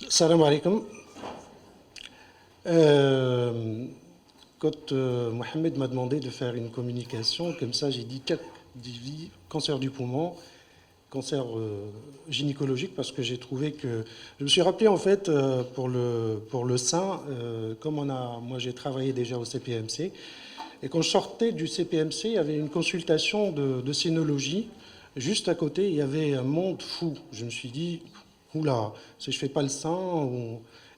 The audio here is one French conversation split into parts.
Salam alaikum. Euh, Quand Mohamed m'a demandé de faire une communication, comme ça, j'ai dit cancer du poumon, cancer gynécologique, parce que j'ai trouvé que. Je me suis rappelé en fait pour le sein, comme moi j'ai travaillé déjà au CPMC, et quand je sortais du CPMC, il y avait une consultation de sénologie. Juste à côté, il y avait un monde fou. Je me suis dit, oula, si je fais pas le sein.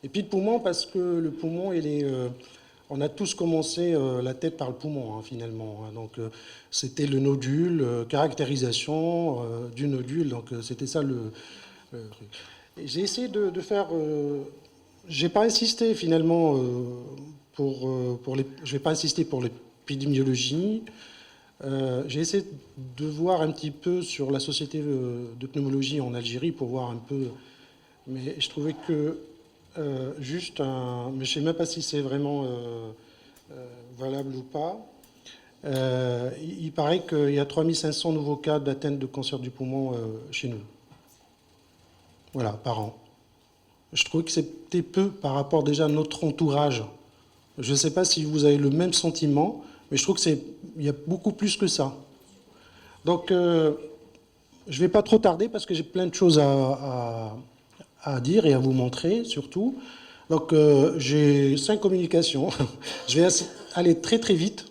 Et puis le poumon, parce que le poumon, on a tous commencé la tête par le poumon, hein, finalement. Hein. Donc c'était le nodule, caractérisation du nodule. Donc c'était ça le truc. Et j'ai essayé de faire. J'ai pas insisté finalement pour les. Je vais pas insister pour l'épidémiologie. J'ai essayé de voir un petit peu sur la société de pneumologie en Algérie pour voir un peu, mais je trouvais que mais je ne sais même pas si c'est vraiment valable ou pas. Il paraît qu'il y a 3500 nouveaux cas d'atteinte de cancer du poumon chez nous, voilà, par an. Je trouvais que c'était peu par rapport déjà à notre entourage. Je ne sais pas si vous avez le même sentiment, mais je trouve qu'il y a beaucoup plus que ça. Donc, je ne vais pas trop tarder parce que j'ai plein de choses à dire et à vous montrer surtout. Donc, j'ai 5 communications. Je vais aller très très vite.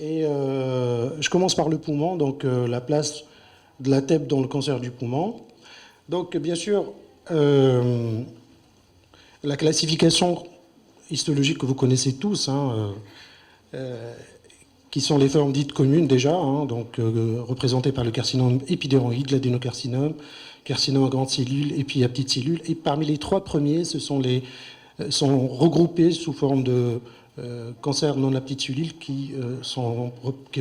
Et je commence par le poumon, donc la place de la TEP dans le cancer du poumon. Donc, bien sûr, la classification histologique que vous connaissez tous, hein, qui sont les formes dites communes déjà, hein, donc représentées par le carcinome épidermoïde, l'adénocarcinome, carcinome à grande cellule et puis à petite cellule. Et parmi les 3 premiers, sont regroupés sous forme de cancers non à petite cellule qui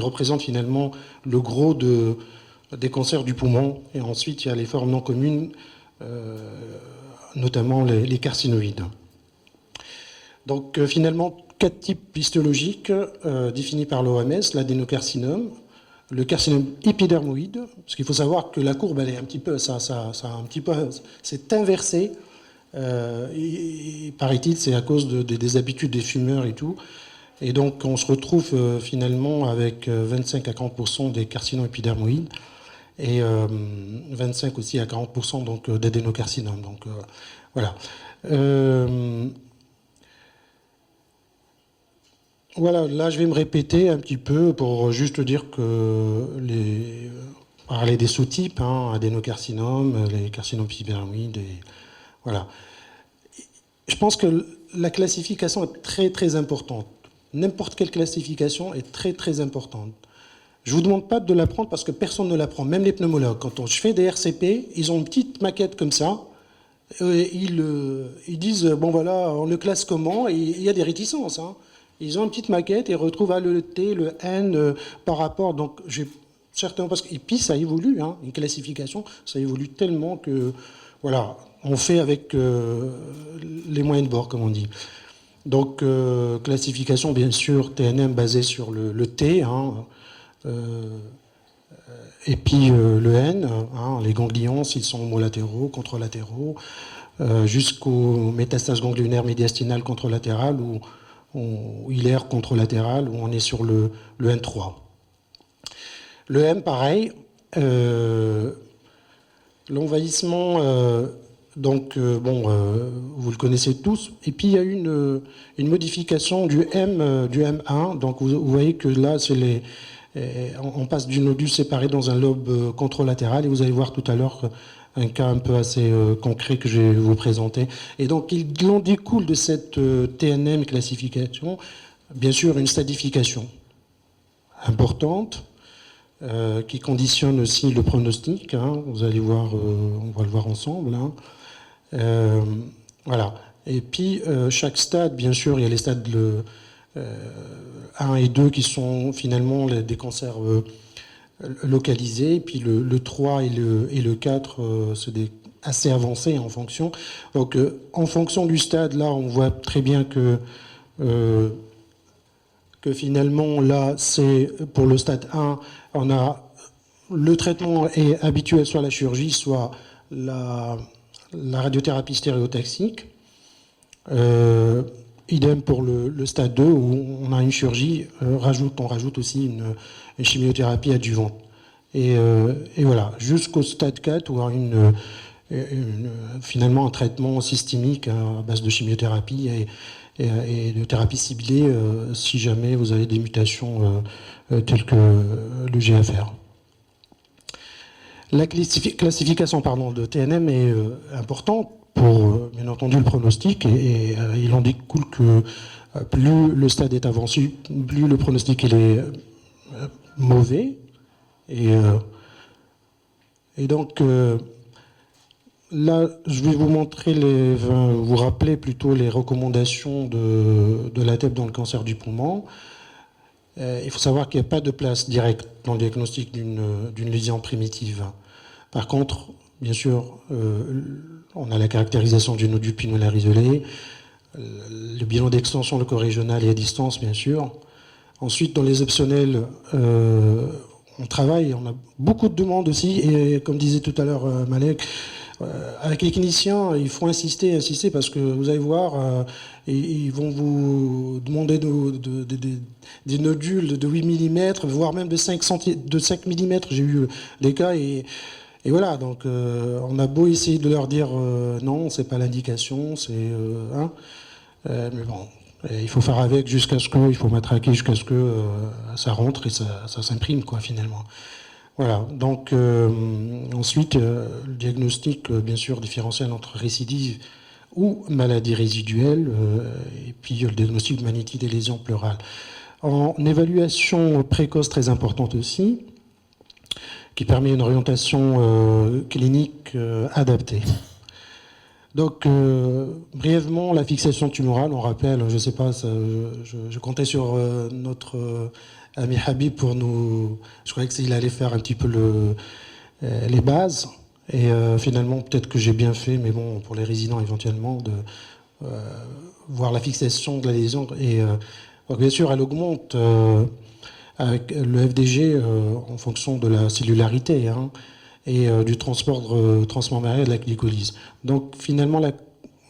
représentent finalement le gros des cancers du poumon. Et ensuite, il y a les formes non communes, notamment les carcinoïdes. Donc finalement, 4 types histologiques définis par l'OMS, l'adénocarcinome, le carcinome épidermoïde, parce qu'il faut savoir que la courbe, elle est un petit peu, c'est inversé. Paraît-il, c'est à cause des habitudes des fumeurs et tout. Et donc, on se retrouve finalement avec 25 à 40% des carcinomes épidermoïdes et 25 aussi à 40% donc d'adénocarcinome. Donc voilà. Voilà, là je vais me répéter un petit peu pour juste dire que parler des sous-types, hein, adénocarcinome, les carcinomes épidermoïdes, et voilà. Je pense que la classification est très très importante. N'importe quelle classification est très très importante. Je ne vous demande pas de l'apprendre parce que personne ne l'apprend, même les pneumologues. Quand je fais des RCP, ils ont une petite maquette comme ça. Ils disent, bon voilà, on le classe comment? Et il y a des réticences. Hein. Ils ont une petite maquette et retrouvent le T, le N par rapport. Donc, certainement parce que. Et puis, ça évolue, hein, une classification, ça évolue tellement que. Voilà, on fait avec les moyens de bord, comme on dit. Donc, classification, bien sûr, TNM basée sur le T, hein, et puis le N, hein, les ganglions, s'ils sont homolatéraux, contralatéraux, jusqu'aux métastases ganglionnaires médiastinales contralatérales ou hilaires contralatérales, où on est sur le N3. Le M, pareil, l'envahissement, vous le connaissez tous. Et puis il y a eu une modification du M1. Donc vous voyez que là, on passe du nodule séparé dans un lobe contralatéral. Et vous allez voir tout à l'heure un cas un peu assez concret que je vais vous présenter. Et donc il en découle de cette TNM classification, bien sûr, une stadification importante. Qui conditionne aussi le pronostic. Hein, vous allez voir, on va le voir ensemble. Hein. Voilà. Et puis, chaque stade, bien sûr, il y a les stades 1 et 2 qui sont finalement des cancers localisés. Puis le 3 et le 4, c'est assez avancés en fonction. Donc, en fonction du stade, là, on voit très bien que finalement, là, c'est pour le stade 1, on a le traitement est habituel, soit la chirurgie, soit la la radiothérapie stéréotaxique. Idem pour le stade 2 où on a une chirurgie, on rajoute aussi une chimiothérapie adjuvante. Et voilà, jusqu'au stade 4 où il y a finalement un traitement systémique à base de chimiothérapie et de thérapie ciblée si jamais vous avez des mutations telles que le GFR. La classification de TNM est importante pour, bien entendu, le pronostic, et il en découle que plus le stade est avancé, plus le pronostic il est mauvais. Et donc, là, je vais vous montrer, vous rappeler plutôt les recommandations de l'ATEP dans le cancer du poumon. Il faut savoir qu'il n'y a pas de place directe dans le diagnostic d'une lésion primitive. Par contre, bien sûr, on a la caractérisation du nodule pinnulaire isolé, le bilan d'extension loco-régional et à distance, bien sûr. Ensuite, dans les optionnels, on travaille, on a beaucoup de demandes aussi, et comme disait tout à l'heure Malek, avec les cliniciens, il faut insister, parce que vous allez voir, ils vont vous demander des nodules de 8 mm, voire même de 5 mm. J'ai eu des cas, et voilà, donc on a beau essayer de leur dire non, c'est pas l'indication, mais bon, il faut faire avec il faut matraquer jusqu'à ce que ça rentre et ça s'imprime, quoi, finalement. Voilà, donc ensuite, le diagnostic, bien sûr, différentiel entre récidive ou maladie résiduelle, et puis le diagnostic de magnitude des lésions pleurales. En évaluation précoce très importante aussi, qui permet une orientation clinique adaptée. Donc, brièvement, la fixation tumorale, on rappelle, je ne sais pas, je comptais sur notre ami Habib pour nous... Je croyais qu'il allait faire un petit peu les bases, et finalement, peut-être que j'ai bien fait, mais bon, pour les résidents éventuellement, de voir la fixation de la lésion. Et donc, bien sûr, elle augmente avec le FDG en fonction de la cellularité, hein, et du transport transmembranaire de la glycolyse. Donc finalement, la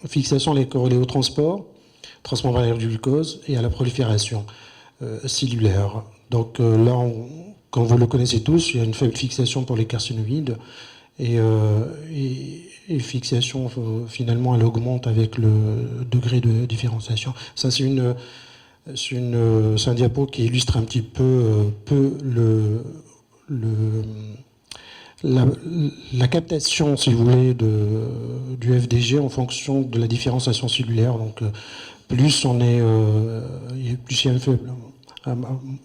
fixation est corrélée au transport transmembranaire du glucose et à la prolifération cellulaire. Donc là, comme vous le connaissez tous, il y a une faible fixation pour les carcinoïdes, et fixation, finalement, elle augmente avec le degré de différenciation. Ça, c'est un diapo qui illustre un petit peu la captation, si vous voulez, du FDG en fonction de la différenciation cellulaire. Donc, plus on est, plus il y a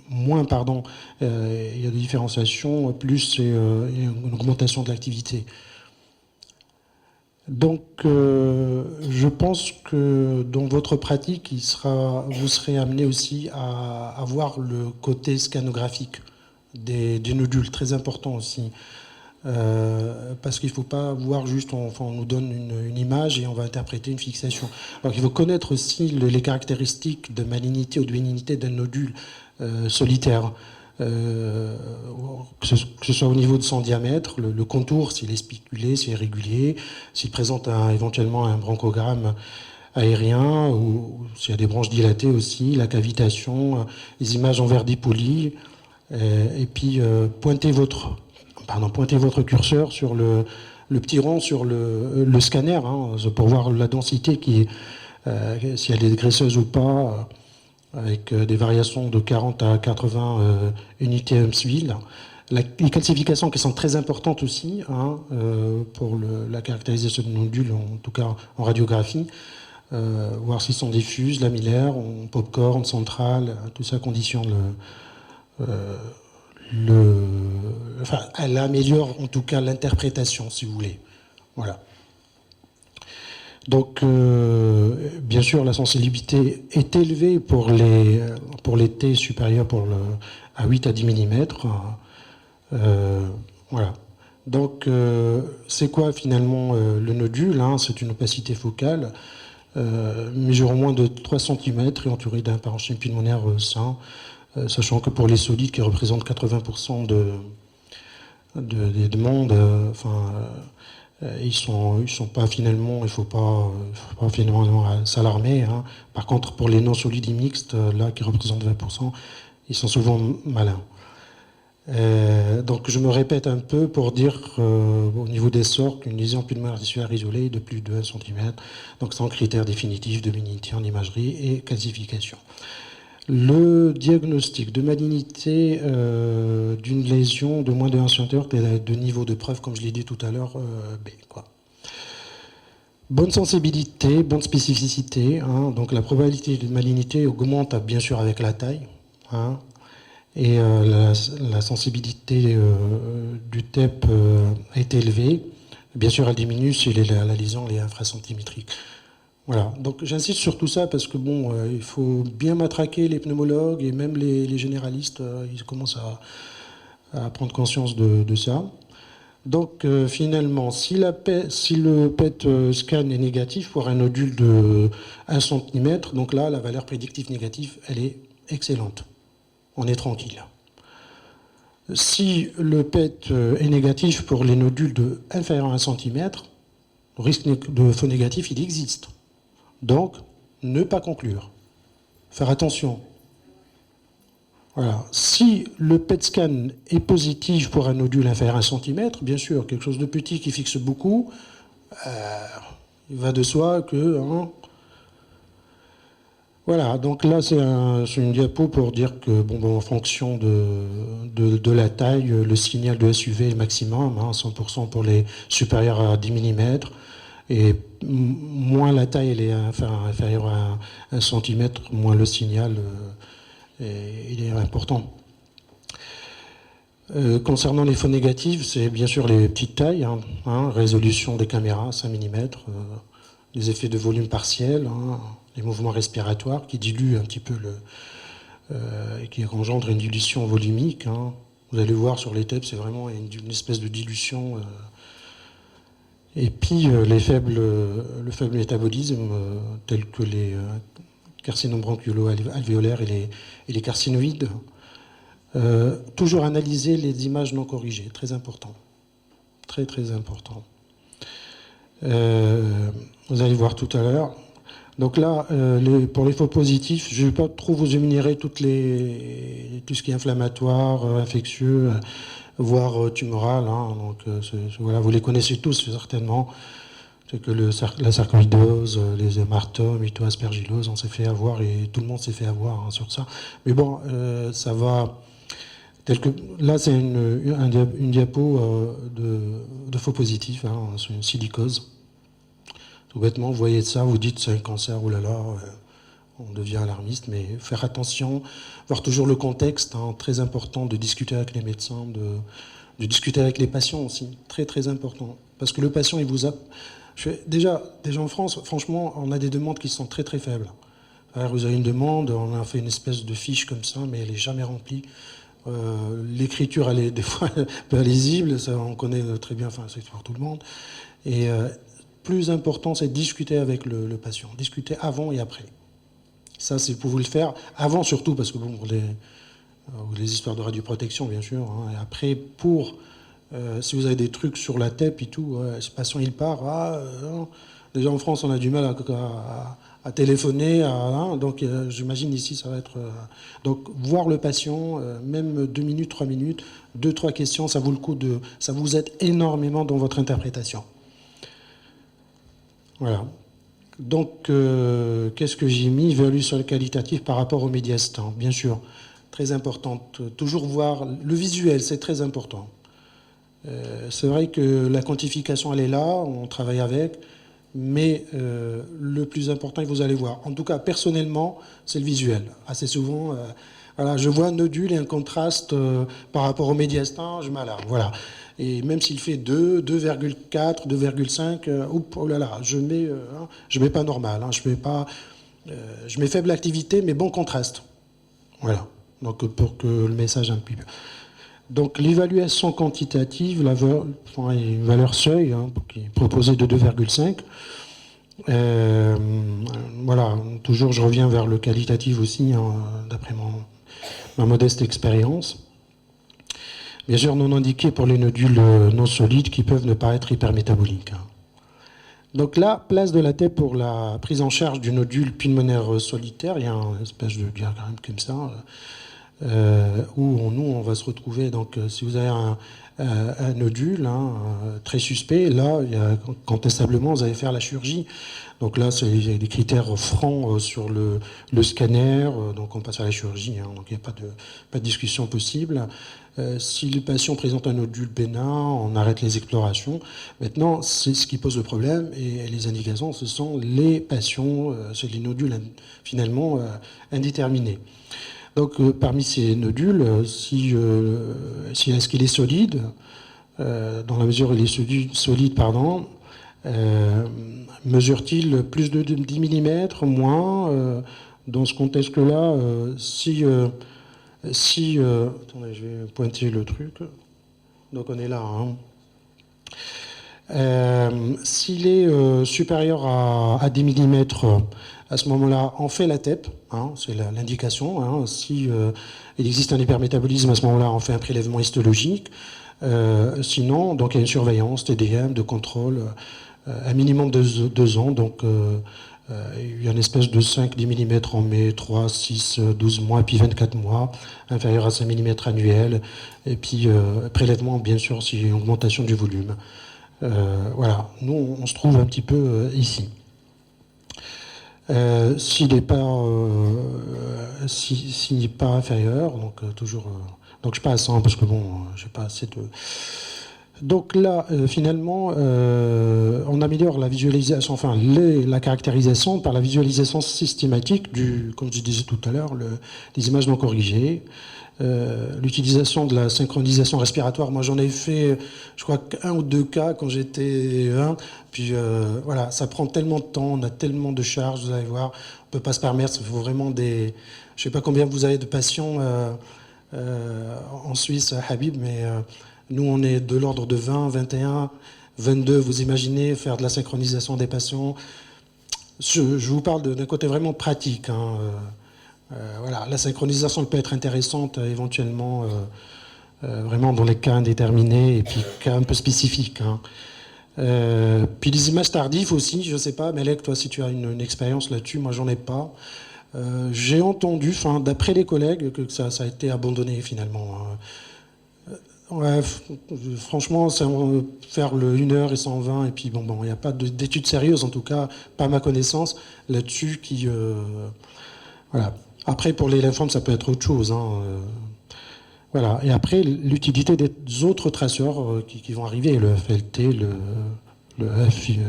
moins, pardon, il y a des différenciations, plus il y a une augmentation de l'activité. Donc, je pense que dans votre pratique, vous serez amené aussi à avoir le côté scanographique des nodules, très important aussi. Parce qu'il ne faut pas voir juste, on nous donne une image et on va interpréter une fixation. Donc il faut connaître aussi les caractéristiques de malignité ou de bénignité d'un nodule solitaire, que ce soit au niveau de son diamètre, le contour, s'il est spiculé, s'il est régulier, s'il présente éventuellement un bronchogramme aérien, ou s'il y a des branches dilatées aussi, la cavitation, les images en verre dipoli, et puis pointez votre curseur sur le petit rond sur le scanner, hein, pour voir la densité si elle est graisseuse ou pas, avec des variations de 40 à 80 unités Humsville. Les calcifications qui sont très importantes aussi, hein, pour la caractérisation de nodules, en tout cas en radiographie, voir s'ils sont diffuses, lamillaires, en popcorn, centrale, tout ça conditionne enfin, elle améliore en tout cas l'interprétation, si vous voulez. Voilà. Donc, bien sûr, la sensibilité est élevée pour les T supérieurs à 8 à 10 mm. Voilà. Donc, c'est quoi finalement le nodule, hein? C'est une opacité focale mesurant moins de 3 cm et entourée d'un parenchyme pulmonaire sain. Sachant que pour les solides qui représentent 80% des demandes, Ils sont pas finalement, il faut pas finalement s'alarmer, hein. Par contre, pour les non solides et mixtes, là, qui représentent 20%, ils sont souvent malins. Donc je me répète un peu pour dire au niveau des sorts qu'une lésion pulmonaire articulaire isolée de plus de 1 cm, donc sans critère définitif de bénignité en imagerie et classification. Le diagnostic de malignité d'une lésion de moins de 1 cm de niveau de preuve, comme je l'ai dit tout à l'heure, B, quoi. Bonne sensibilité, bonne spécificité, hein, donc la probabilité de malignité augmente bien sûr avec la taille, hein, et la sensibilité du TEP est élevée. Bien sûr, elle diminue si la lésion est infracentimétrique. Voilà, donc j'insiste sur tout ça parce que bon, il faut bien matraquer les pneumologues et même les généralistes, ils commencent à prendre conscience de ça. Donc finalement, si le PET scan est négatif pour un nodule de 1 cm, donc là, la valeur prédictive négative, elle est excellente. On est tranquille. Si le PET est négatif pour les nodules inférieurs à 1 cm, le risque de faux négatif, il existe. Donc, ne pas conclure. Faire attention. Voilà. Si le PET scan est positif pour un nodule inférieur à 1 cm, bien sûr, quelque chose de petit qui fixe beaucoup, il va de soi que... Hein, voilà, donc là c'est une diapo pour dire que bon, en fonction de la taille, le signal de SUV est maximum, hein, 100% pour les supérieurs à 10 mm, et moins la taille elle est inférieure à 1 cm, moins le signal il est important. Concernant les faux négatifs, c'est bien sûr les petites tailles, hein, résolution des caméras, 5 mm, les effets de volume partiel, hein, les mouvements respiratoires qui diluent un petit peu qui engendrent une dilution volumique. Hein. Vous allez voir sur les TEP, c'est vraiment une espèce de dilution. Et puis le faible métabolisme, tels que les carcinomes bronchiolo-alvéolaires et les carcinoïdes. Toujours analyser les images non corrigées, très important. Très très important. Vous allez voir tout à l'heure. Donc là, pour les faux positifs, je ne vais pas trop vous énumérer tout ce qui est inflammatoire, infectieux, voire tumoral. Hein. Donc, voilà, vous les connaissez tous certainement. C'est que la sarcoïdose, les hématomes, mytoaspergillose, on s'est fait avoir et tout le monde s'est fait avoir hein, sur ça. Mais bon, ça va... Là, c'est une diapo de faux positifs, hein, c'est une silicose. Tout bêtement, vous voyez ça, vous dites c'est un cancer, oh là là, on devient alarmiste, mais faire attention, voir toujours le contexte, hein, très important de discuter avec les médecins, de discuter avec les patients aussi, très très important. Parce que le patient, il vous a... Déjà en France, franchement, on a des demandes qui sont très très faibles. Alors, vous avez une demande, on a fait une espèce de fiche comme ça, mais elle n'est jamais remplie. L'écriture, elle est des fois un peu illisible, ça on connaît très bien, enfin c'est pour tout le monde. Et plus important, c'est de discuter avec le patient, discuter avant et après. Ça, c'est pour vous le faire avant surtout, parce que bon, les histoires de radioprotection, bien sûr. Hein, et après, si vous avez des trucs sur la TEP et tout, ce patient il part. Déjà en France, on a du mal à téléphoner. Hein, donc j'imagine ici, ça va être... donc voir le patient, même 2 minutes, 3 minutes, 2-3 questions, ça vaut le coup ça vous aide énormément dans votre interprétation. Voilà. Donc, qu'est-ce que j'ai mis? Évaluation qualitative par rapport au médiastin, bien sûr, très importante. Toujours voir le visuel, c'est très important. C'est vrai que la quantification, elle est là, on travaille avec, mais le plus important, vous allez voir. En tout cas, personnellement, c'est le visuel. Assez souvent, voilà, je vois un nodule et un contraste par rapport au médiastin, je m'alarme. Voilà. Et même s'il fait 2, 2,4, 2,5, oh là là, je mets pas normal, hein, je mets faible activité, mais bon contraste. Voilà. Donc pour que le message un peu. Donc l'évaluation quantitative, une valeur seuil, hein, qui est proposée de 2,5. Voilà, toujours je reviens vers le qualitatif aussi, hein, d'après ma modeste expérience. Bien sûr, non indiqué pour les nodules non solides qui peuvent ne pas être hypermétaboliques. Donc là, place de la tête pour la prise en charge du nodule pulmonaire solitaire. Il y a une espèce de diagramme comme ça, où on va se retrouver. Donc, si vous avez un nodule très suspect, là, contestablement, vous allez faire la chirurgie. Donc là, il y a des critères francs sur le scanner, donc on passe à la chirurgie, donc il n'y a pas de discussion possible. Si le patient présente un nodule bénin, on arrête les explorations. Maintenant, c'est ce qui pose le problème, et les indications, ce sont les patients, c'est les nodules finalement indéterminés. Donc parmi ces nodules, est-ce qu'il est solide, dans la mesure où il est solide, pardon, mesure-t-il plus de 10 mm, moins dans ce contexte-là, attendez, je vais pointer le truc. Donc on est là. S'il est supérieur à 10 mm, à ce moment-là, on fait la TEP, c'est l'indication. Si il existe un hypermétabolisme, à ce moment-là, on fait un prélèvement histologique. Sinon, donc il y a une surveillance, TDM, de contrôle, un minimum de 2 ans. Donc il y a une espèce de 5-10 mm, on met 3, 6, 12 mois, puis 24 mois, inférieur à 5 mm annuel. Et puis prélèvement, bien sûr, s'il y a une augmentation du volume. Voilà, nous, on se trouve un petit peu ici. S'il n'est pas inférieur, donc toujours, donc je passe parce que bon, je n'ai pas assez de. Donc là, finalement, on améliore la visualisation, enfin la caractérisation par la visualisation systématique comme je disais tout à l'heure, des images non corrigées. L'utilisation de la synchronisation respiratoire, moi j'en ai fait, je crois, 1 ou 2 cas quand j'étais puis voilà, ça prend tellement de temps, on a tellement de charges, vous allez voir, on ne peut pas se permettre, il faut vraiment je ne sais pas combien vous avez de patients en Suisse, Habib, mais nous on est de l'ordre de 20, 21, 22, vous imaginez faire de la synchronisation des patients. Je vous parle d'un côté vraiment pratique, voilà, la synchronisation peut être intéressante éventuellement vraiment dans les cas indéterminés et puis cas un peu spécifiques. Puis les images tardives aussi, je ne sais pas, Melek, toi si tu as une expérience là-dessus, moi j'en ai pas. J'ai entendu, d'après les collègues, que ça a été abandonné finalement. Ouais, franchement, ça va faire le 1 heure et 120, et puis bon, il n'y a pas d'études sérieuses, en tout cas, pas à ma connaissance, là-dessus qui. Voilà. Après, pour les lymphomes, ça peut être autre chose. Voilà. Et après, l'utilité des autres traceurs qui vont arriver, le FLT, le FI.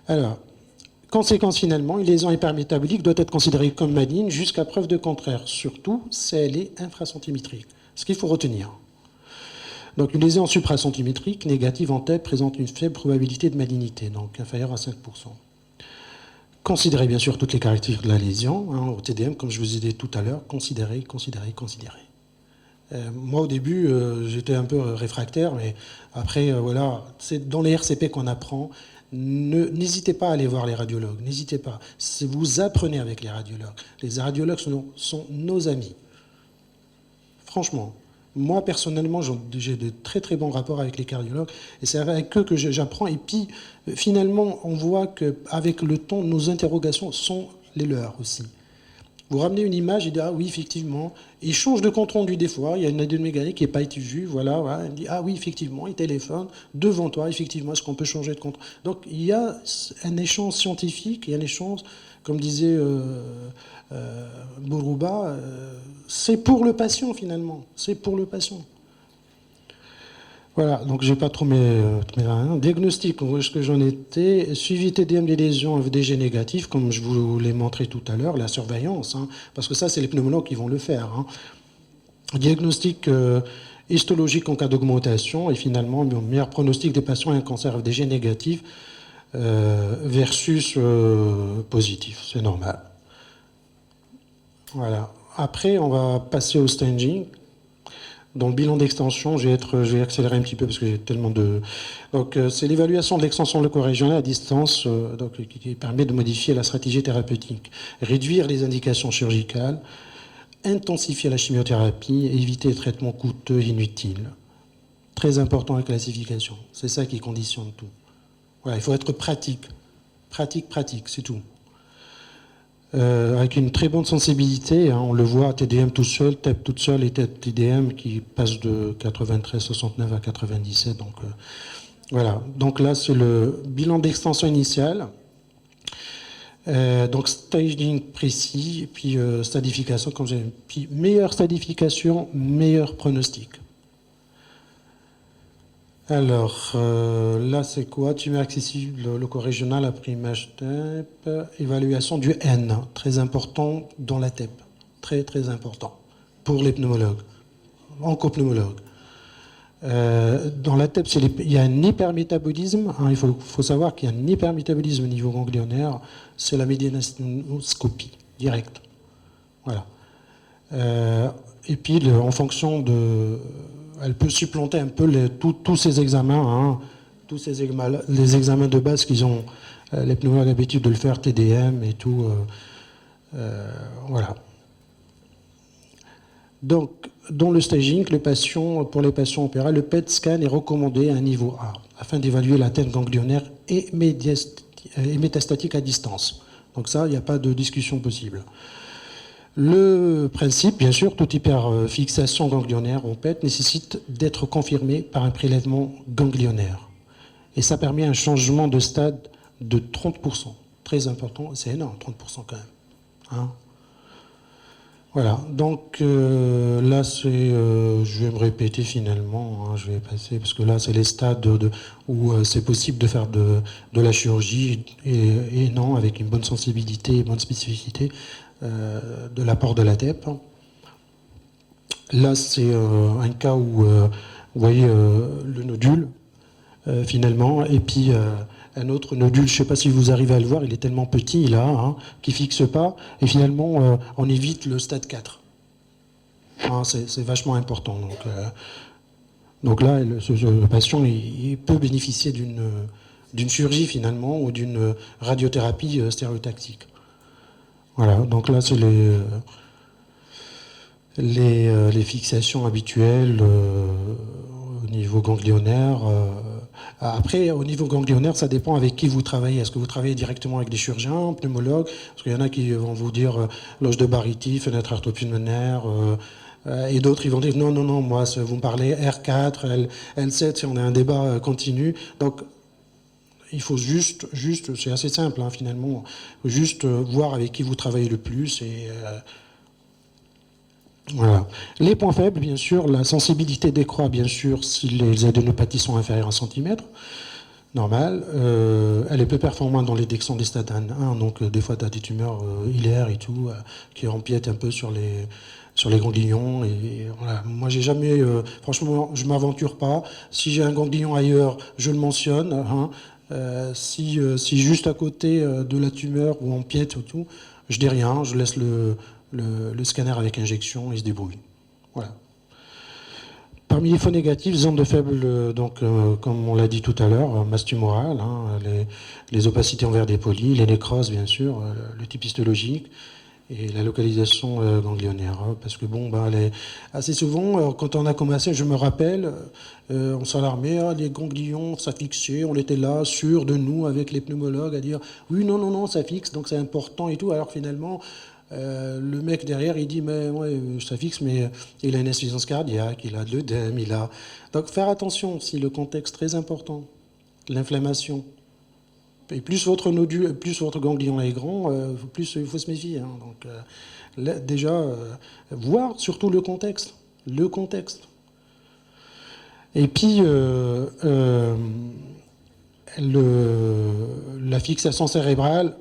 Alors, conséquence finalement, une lésion hypermétabolique doit être considérée comme maligne jusqu'à preuve de contraire, surtout si elle est infracentimétrique. Ce qu'il faut retenir. Donc, une lésion supracentimétrique négative en tête présente une faible probabilité de malignité, donc inférieure à 5%. Considérez bien sûr toutes les caractéristiques de la lésion, au TDM, comme je vous ai dit tout à l'heure, considérez. Moi, au début, j'étais un peu réfractaire, mais après, voilà, c'est dans les RCP qu'on apprend. N'hésitez pas à aller voir les radiologues, n'hésitez pas. Vous apprenez avec les radiologues. Les radiologues sont nos amis. Franchement. Moi, personnellement, j'ai de très très bons rapports avec les cardiologues, et c'est avec eux que j'apprends. Et puis, finalement, on voit qu'avec le temps, nos interrogations sont les leurs aussi. Vous ramenez une image, il dit « Ah oui, effectivement ». Il change de compte rendu des fois, il y a une adénomégalie qui n'a pas été vue, voilà, il dit « Ah oui, effectivement », il téléphone devant toi, effectivement, est-ce qu'on peut changer de compte. Donc, il y a un échange scientifique, il y a un échange, comme disait Bourouba, c'est pour le patient finalement, c'est pour le patient. Voilà, donc je n'ai pas trop mes diagnostic, où est-ce que j'en étais, suivi TDM des lésions FDG négatives, comme je vous l'ai montré tout à l'heure, la surveillance, parce que ça c'est les pneumologues qui vont le faire. Diagnostic histologique en cas d'augmentation, et finalement, meilleur pronostic des patients à un cancer FDG négatif versus positif, c'est normal. Voilà. Après, on va passer au staging. Dans le bilan d'extension, je vais accélérer un petit peu parce que j'ai tellement de. Donc, c'est l'évaluation de l'extension leucorégionale à distance qui permet de modifier la stratégie thérapeutique, réduire les indications chirurgicales, intensifier la chimiothérapie et éviter les traitements coûteux et inutiles. Très important la classification. C'est ça qui conditionne tout. Voilà, il faut être pratique. Pratique, c'est tout. Avec une très bonne sensibilité, hein, on le voit, TDM tout seul, TEP toute seule et TDM qui passe de 93,69 à 97. Donc, voilà. Donc là, c'est le bilan d'extension initiale. Donc staging précis, et puis stadification, comme j'ai dit. Puis meilleure stadification, meilleur pronostic. Alors, là, c'est quoi? Tumeur accessible loco-régional après image TEP, évaluation du N, très important dans la TEP, très très important pour les pneumologues, oncopneumologues. Dans la TEP, il y a un hypermétabolisme, hein, il faut savoir qu'il y a un hypermétabolisme au niveau ganglionnaire, c'est la médianoscopie directe. Voilà. Et puis, en fonction de... Elle peut supplanter un peu tous ces examens, hein, les examens de base qu'ils ont, les pneumologues l'habitude de le faire, TDM et tout. Voilà. Donc, dans le staging, pour les patients opérés, le PET scan est recommandé à un niveau A, afin d'évaluer l'atteinte ganglionnaire et métastatique à distance. Donc ça, il n'y a pas de discussion possible. Le principe, bien sûr, toute hyperfixation ganglionnaire en PET nécessite d'être confirmée par un prélèvement ganglionnaire. Et ça permet un changement de stade de 30%. Très important, c'est énorme, 30% quand même. Hein, voilà, donc là, je vais me répéter finalement, hein, je vais passer, parce que là, c'est les stades où c'est possible de faire de la chirurgie et non, avec une bonne sensibilité et bonne spécificité. De l'apport de la TEP. Là, c'est un cas où vous voyez le nodule, finalement, et puis un autre nodule, je ne sais pas si vous arrivez à le voir, il est tellement petit, là, hein, qu'il ne fixe pas, et finalement, on évite le stade 4. Hein, c'est vachement important. Donc là, le patient il peut bénéficier d'une chirurgie, finalement, ou d'une radiothérapie stéréotactique. Voilà, donc là, c'est les fixations habituelles au niveau ganglionnaire. Après, au niveau ganglionnaire, ça dépend avec qui vous travaillez. Est-ce que vous travaillez directement avec des chirurgiens, pneumologues? Parce qu'il y en a qui vont vous dire loge de Bariti, fenêtre orthopulmonaire, et d'autres, ils vont dire non, moi, vous me parlez R4, L7, si on a un débat continu. Donc, il faut juste, c'est assez simple, hein, finalement, juste voir avec qui vous travaillez le plus. Et, voilà. Les points faibles, bien sûr, la sensibilité décroît, bien sûr, si les adénopathies sont inférieures à 1 cm. Normal. Elle est peu performante dans les détections des stades 1, donc des fois, tu as des tumeurs hilaires et tout, qui empiètent un peu sur les ganglions. Et voilà. Moi, j'ai jamais... franchement, je ne m'aventure pas. Si j'ai un ganglion ailleurs, je le mentionne. Hein. Si juste à côté de la tumeur où on empiète et tout, je dis rien, je laisse le scanner avec injection, il se débrouille. Voilà. Parmi les faux négatifs, zones de faible, donc, comme on l'a dit tout à l'heure, masse tumorale, hein, les opacités envers des polis, les nécroses, bien sûr, le type histologique et la localisation ganglionnaire. Hein, parce que, bon, assez souvent, quand on a commencé, je me rappelle, on s'alarmait, les ganglions, ça fixait, on était là, sûr de nous, avec les pneumologues, à dire oui, non, ça fixe, donc c'est important et tout. Alors finalement, le mec derrière, il dit mais ouais, ça fixe, mais il a une insuffisance cardiaque, il a de l'œdème, il a. Donc faire attention, si le contexte très important, l'inflammation. Et plus votre nodule, plus votre ganglion est grand, plus il faut se méfier. Hein. Donc là, déjà, voir surtout le contexte. Le contexte. Et puis, la fixation cérébrale,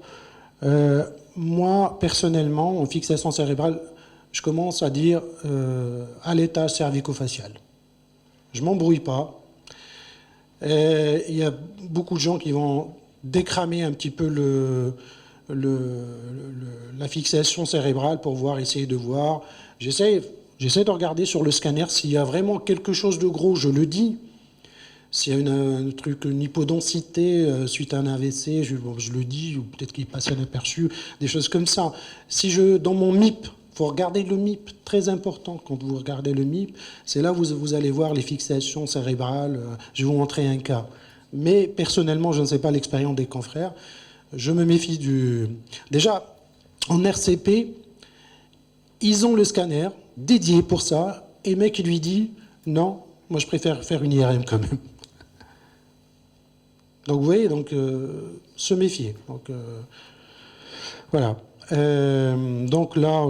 moi, personnellement, en fixation cérébrale, je commence à dire à l'état cervico-facial. Je ne m'embrouille pas. Il y a beaucoup de gens qui vont décramer un petit peu la fixation cérébrale pour essayer de voir. J'essaie de regarder sur le scanner s'il y a vraiment quelque chose de gros, je le dis. S'il y a une hypodensité suite à un AVC, je le dis, ou peut-être qu'il passe inaperçu, des choses comme ça. Si dans mon MIP, Il faut regarder le MIP, très important quand vous regardez le MIP. C'est là où vous allez voir les fixations cérébrales. Je vais vous montrer un cas. Mais personnellement, je ne sais pas l'expérience des confrères. Je me méfie du... Déjà, en RCP, ils ont le scanner dédié pour ça. Et le mec, il lui dit, non, moi je préfère faire une IRM quand même. Donc vous voyez, donc, se méfier. Donc, voilà. Donc là,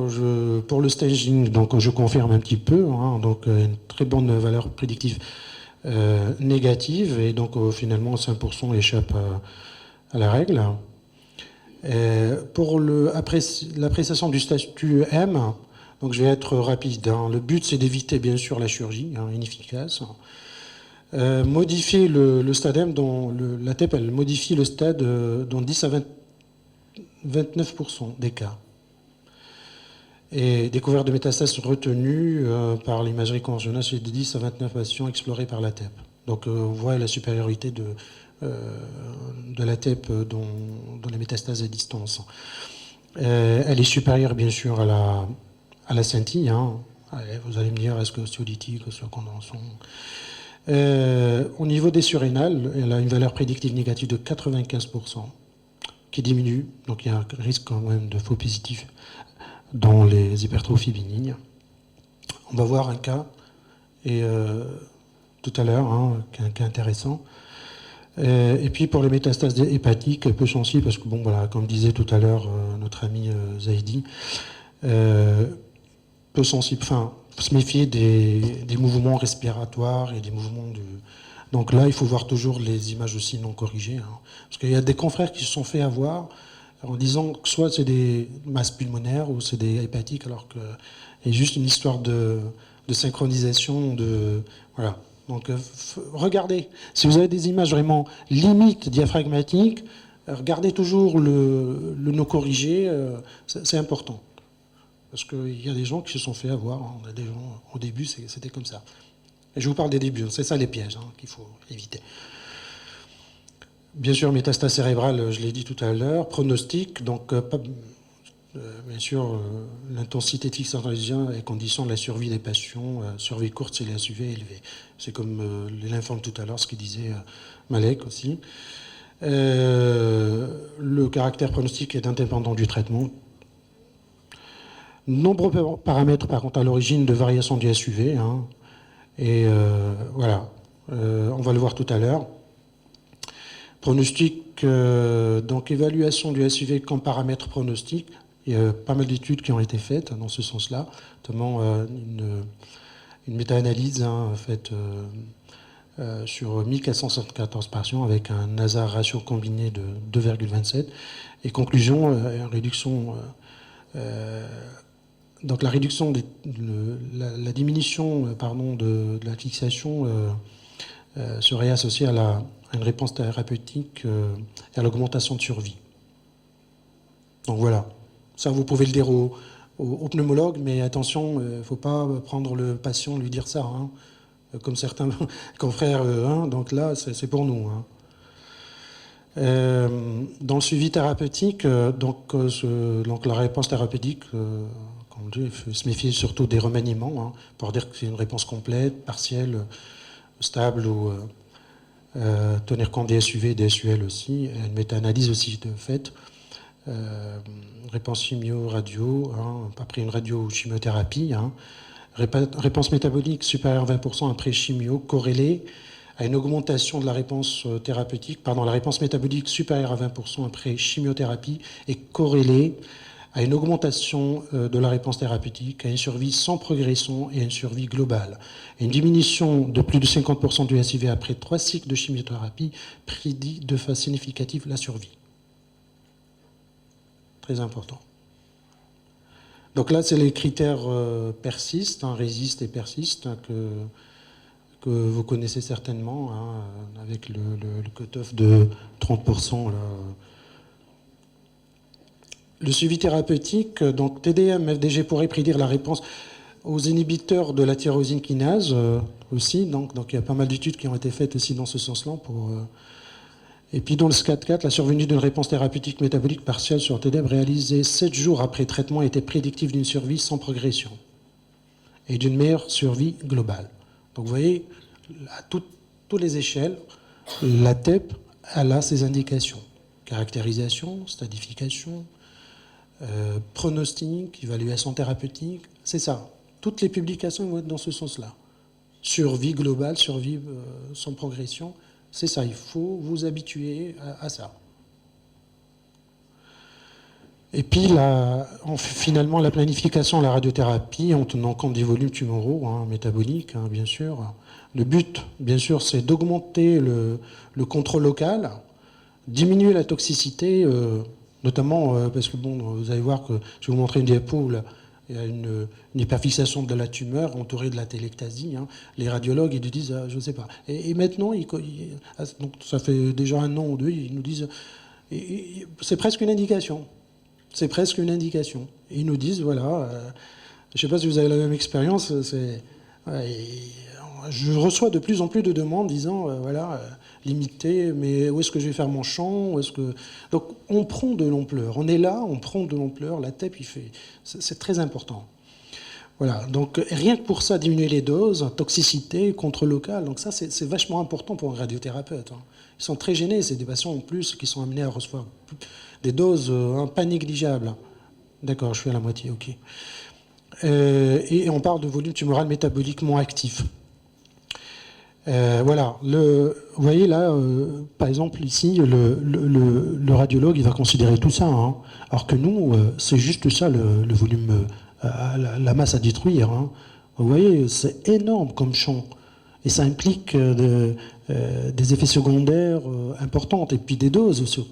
pour le staging, donc je confirme un petit peu. Hein, donc une très bonne valeur prédictive négative. Et donc finalement, 5% échappe à la règle. Pour l'appréciation du statut M, donc je vais être rapide. Hein. Le but, c'est d'éviter bien sûr la chirurgie inefficace. Modifier le stade M, la TEP, elle modifie le stade dans 10 à 29% des cas. Et découverte de métastases retenues par l'imagerie conventionnelle chez 10 à 29 patients explorés par la TEP. Donc on voit la supériorité de la TEP dans les métastases à distance. Elle est supérieure bien sûr à la scintille. Hein. Allez, vous allez me dire, est-ce que c'est auditique, est-ce qu'on en sont... au niveau des surrénales, elle a une valeur prédictive négative de 95%, qui diminue, donc il y a un risque quand même de faux positif dans les hypertrophies bénignes. On va voir un cas tout à l'heure, hein, un cas intéressant. Et puis pour les métastases hépatiques, peu sensibles, parce que bon voilà, comme disait tout à l'heure notre ami Zaidi, peu sensible, enfin, se méfier des mouvements respiratoires et des mouvements du... Donc là, il faut voir toujours les images aussi non corrigées. Hein. Parce qu'il y a des confrères qui se sont fait avoir en disant que soit c'est des masses pulmonaires ou c'est des hépatiques, alors qu'il y a juste une histoire de synchronisation. Voilà. Donc regardez. Si vous avez des images vraiment limites diaphragmatiques, regardez toujours le non corrigé. C'est important. Parce qu'il y a des gens qui se sont fait avoir. On a des gens, au début, c'était comme ça. Et je vous parle des débuts. C'est ça les pièges qu'il faut éviter. Bien sûr, métastase cérébrale, je l'ai dit tout à l'heure. Pronostic, donc bien sûr, l'intensité de fixe intelligent est condition de la survie des patients. Survie courte, c'est la SUV élevée. C'est comme les lymphomes tout à l'heure, ce qu'il disait Malek aussi. Le caractère pronostique est indépendant du traitement. Nombreux paramètres, par contre, à l'origine de variation du SUV. Hein. Et voilà, on va le voir tout à l'heure. Pronostic, donc évaluation du SUV comme paramètre pronostic. Il y a pas mal d'études qui ont été faites dans ce sens-là, notamment une méta-analyse faite sur 1474 patients avec un hasard ratio combiné de 2,27. Et conclusion, réduction... donc la réduction, la diminution de la fixation serait associée à une réponse thérapeutique et à l'augmentation de survie. Donc voilà, ça vous pouvez le dire au pneumologue, mais attention, il ne faut pas prendre le patient, lui dire ça, hein, comme certains confrères, donc là c'est pour nous. Hein. Dans le suivi thérapeutique, donc la réponse thérapeutique, comme on dit, il faut se méfier surtout des remaniements, hein, pour dire que c'est une réponse complète, partielle, stable ou tenir compte des SUV, des SUL aussi, une méta-analyse aussi de fait, réponse chimio-radio, hein, après une radio-chimiothérapie, hein, réponse métabolique supérieure à 20% après chimio, corrélée à une augmentation de la réponse thérapeutique, la réponse métabolique supérieure à 20% après chimiothérapie est corrélée à une augmentation de la réponse thérapeutique, à une survie sans progression et à une survie globale. Et une diminution de plus de 50% du SIV après 3 cycles de chimiothérapie prédit de façon significative la survie. Très important. Donc là, c'est les critères persistent, résistent et persistent, que vous connaissez certainement, hein, avec le cut-off de 30%. Là. Le suivi thérapeutique, donc TDM, FDG pourrait prédire la réponse aux inhibiteurs de la tyrosine kinase aussi. Donc il y a pas mal d'études qui ont été faites aussi dans ce sens-là. Et puis dans le SCAT4, la survenue d'une réponse thérapeutique métabolique partielle sur TDEB réalisée 7 jours après traitement était prédictive d'une survie sans progression et d'une meilleure survie globale. Donc vous voyez, à toutes les échelles, la TEP, elle a ses indications. Caractérisation, stadification, pronostic, évaluation thérapeutique, c'est ça. Toutes les publications vont être dans ce sens-là. Survie globale, survie sans progression, c'est ça. Il faut vous habituer à ça. Et puis, finalement, la planification de la radiothérapie, en tenant compte des volumes tumoraux, métaboliques, bien sûr. Le but, bien sûr, c'est d'augmenter le contrôle local, diminuer la toxicité, notamment parce que, bon, vous allez voir que je vais vous montrer une diapo où il y a une hyperfixation de la tumeur entourée de la télectasie. Les radiologues, ils nous disent, je ne sais pas. Et maintenant, donc ça fait déjà 1 an ou 2, ils nous disent, c'est presque une indication. C'est presque une indication. Et ils nous disent, voilà, je ne sais pas si vous avez la même expérience, je reçois de plus en plus de demandes disant, voilà, limité, mais où est-ce que je vais faire mon champ, Donc on prend de l'ampleur, on est là, on prend de l'ampleur, la TEP, c'est très important. Voilà, donc rien que pour ça, diminuer les doses, toxicité, contrôle local, donc ça c'est vachement important pour un radiothérapeute. Ils sont très gênés, c'est des patients en plus qui sont amenés à recevoir des doses pas négligeables. D'accord, je suis à la moitié, ok. Et on parle de volume tumoral métaboliquement actif. Voilà, vous voyez là, par exemple ici, le radiologue il va considérer tout ça, alors que nous, c'est juste ça le volume, la masse à détruire. Vous voyez, c'est énorme comme champ, et ça implique des effets secondaires importants, et puis des doses aussi,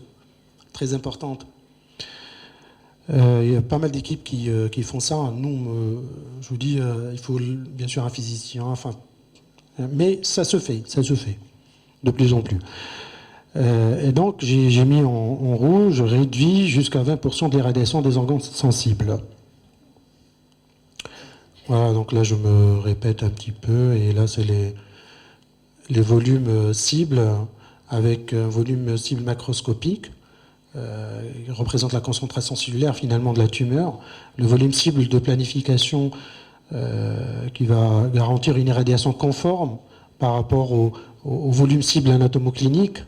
très importantes. Il y a pas mal d'équipes qui font ça. Nous, je vous dis, il faut bien sûr un physicien, mais ça se fait de plus en plus. Et donc, j'ai mis en rouge, réduit jusqu'à 20% de l'irradiation des organes sensibles. Voilà, donc là, je me répète un petit peu, et là, c'est les volumes cibles, avec un volume cible macroscopique, qui représente la concentration cellulaire, finalement, de la tumeur. Le volume cible de planification, qui va garantir une irradiation conforme par rapport au volume cible anatomoclinique.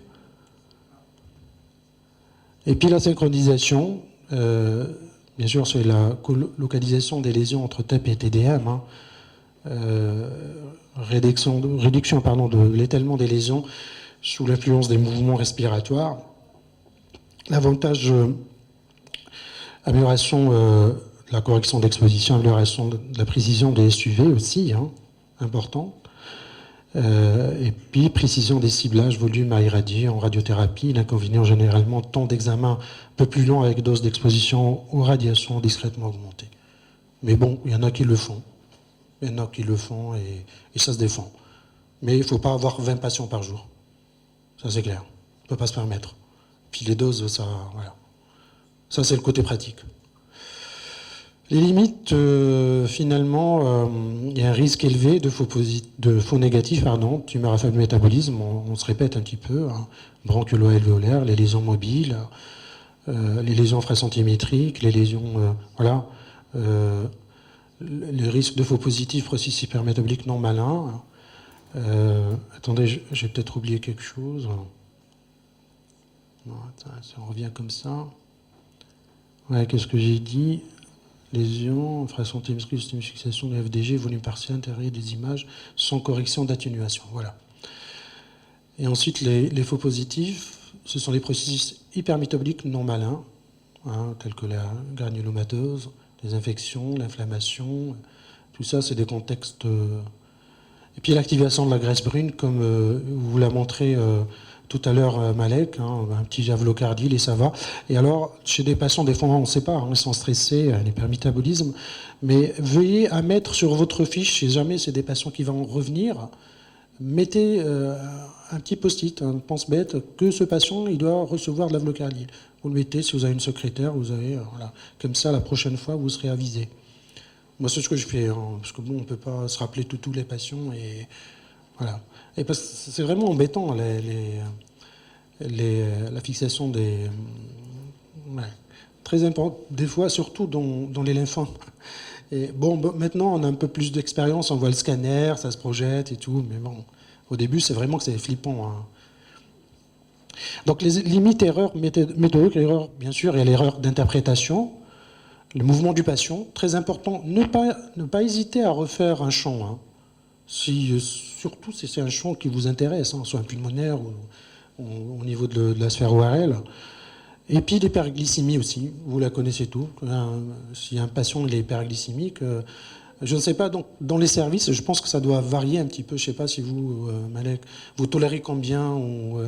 Et puis la synchronisation, bien sûr, c'est la localisation des lésions entre TEP et TDM, réduction de l'étalement des lésions sous l'influence des mouvements respiratoires. L'avantage, amélioration de la correction d'exposition, amélioration de la précision des SUV aussi, important. Et puis précision des ciblages, volume à irradier en radiothérapie. L'inconvénient généralement, temps d'examen un peu plus long avec dose d'exposition aux radiations discrètement augmentées. Mais bon, il y en a qui le font. Il y en a qui le font et ça se défend. Mais il ne faut pas avoir 20 patients par jour. Ça c'est clair. On ne peut pas se permettre. Puis les doses, ça, voilà. Ça c'est le côté pratique. Les limites, finalement, il y a un risque élevé de faux négatifs, tumeur à faible métabolisme, on se répète un petit peu, bronchiolo-alvéolaire, les lésions mobiles, les lésions infracentimétriques, les lésions, voilà, les risques de faux positifs, processus hypermétaboliques non malins. Attendez, j'ai peut-être oublié quelque chose. Non, attends, si on revient comme ça. Ouais, qu'est-ce que j'ai dit ? Lésions, infracentimétrie, fixation de FDG, volume partiel intérieur des images, sans correction d'atténuation. Voilà. Et ensuite, les faux positifs, ce sont les processus hypermétaboliques non malins, tels que la granulomatose, les infections, l'inflammation. Tout ça, c'est des contextes. Et puis l'activation de la graisse brune, comme vous l'a montré tout à l'heure Malek, un petit javelocardie, et ça va. Et alors, chez des patients, des fois, on ne sait pas, ils sont stressés, un hypermétabolisme, mais veuillez à mettre sur votre fiche, si jamais c'est des patients qui vont revenir, mettez un petit post-it, un pense-bête, que ce patient, il doit recevoir de l'avlocardie. Vous le mettez, si vous avez une secrétaire, vous avez, voilà. Comme ça, la prochaine fois, vous serez avisé. Moi, c'est ce que je fais, parce que bon, on ne peut pas se rappeler tous les patients, et voilà. Et parce que c'est vraiment embêtant, la fixation des... ouais, très important, des fois, surtout dans les lymphomes. Et bon, maintenant, on a un peu plus d'expérience, on voit le scanner, ça se projette et tout, mais bon, au début, c'est vraiment que c'est flippant. Hein. Donc, les limites, erreurs méthodiques, erreurs, bien sûr, il y a l'erreur d'interprétation, le mouvement du patient, très important, ne pas hésiter à refaire un champ. Hein. Surtout si c'est un champ qui vous intéresse, hein, soit un pulmonaire ou au niveau de la sphère ORL. Et puis l'hyperglycémie aussi, vous la connaissez tout. Si un patient est hyperglycémique, je ne sais pas, donc, dans les services, je pense que ça doit varier un petit peu. Je ne sais pas si vous, Malek, vous tolérez combien ou,